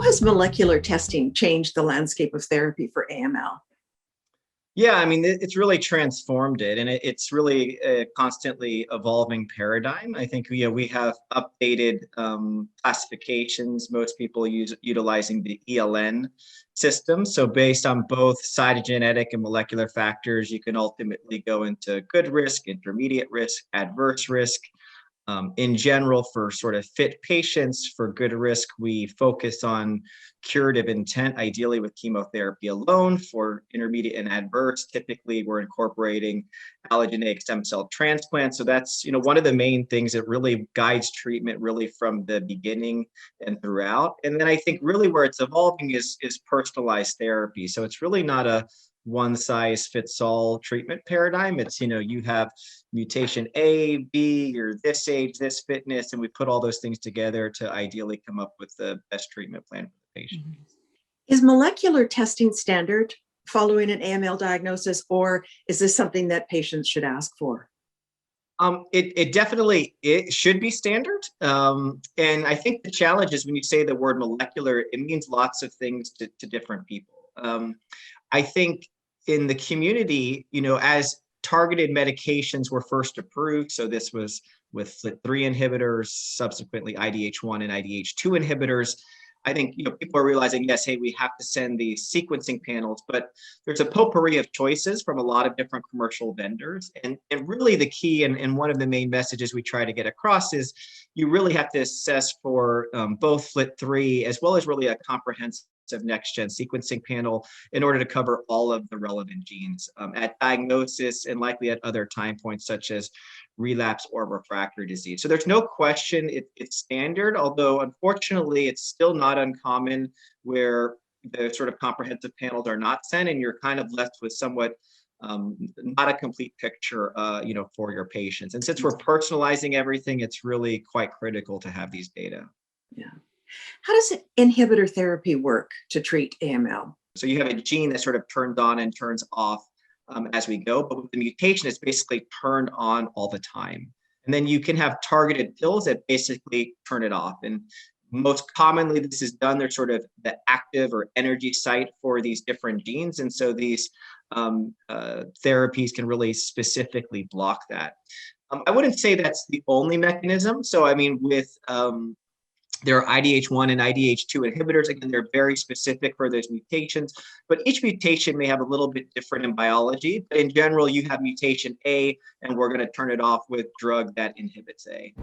has molecular testing changed the landscape of therapy for AML? Yeah, I mean, it's really transformed it, and it's really a constantly evolving paradigm. I think we have updated classifications. Most people utilizing the ELN system. So based on both cytogenetic and molecular factors, you can ultimately go into good risk, intermediate risk, adverse risk. In general, for sort of fit patients, for good risk, we focus on curative intent, ideally with chemotherapy alone. For intermediate and adverse, typically we're incorporating allogeneic stem cell transplant. So that's one of the main things that really guides treatment really from the beginning and throughout. And then I think really where it's evolving is personalized therapy. So it's really not a one size fits all treatment paradigm. It's, you have mutation A, B, you're this age, this fitness, and we put all those things together to ideally come up with the best treatment plan for the patient. Is molecular testing standard following an AML diagnosis, or is this something that patients should ask for? It definitely should be standard. And I think the challenge is when you say the word molecular, it means lots of things to different people. I think in the community, as targeted medications were first approved, so this was with FLT3 inhibitors, subsequently IDH1 and IDH2 inhibitors, I think people are realizing, yes, hey, we have to send these sequencing panels, but there's a potpourri of choices from a lot of different commercial vendors. And really the key and one of the main messages we try to get across is you really have to assess for both FLT3 as well as really a comprehensive next-gen sequencing panel in order to cover all of the relevant genes at diagnosis and likely at other time points such as relapse or refractory disease. So there's no question it's standard, although unfortunately it's still not uncommon where the sort of comprehensive panels are not sent and you're kind of left with somewhat not a complete picture for your patients. And since we're personalizing everything, it's really quite critical to have these data. Yeah. How does inhibitor therapy work to treat AML? So you have a gene that sort of turns on and turns off as we go, but with the mutation, it's basically turned on all the time. And then you can have targeted pills that basically turn it off. And most commonly, this is done, they're sort of the active or energy site for these different genes. And so these therapies can really specifically block that. I wouldn't say that's the only mechanism. So, I mean, with there are IDH1 and IDH2 inhibitors. Again, they're very specific for those mutations, but each mutation may have a little bit different in biology. But in general, you have mutation A, and we're going to turn it off with drug that inhibits A.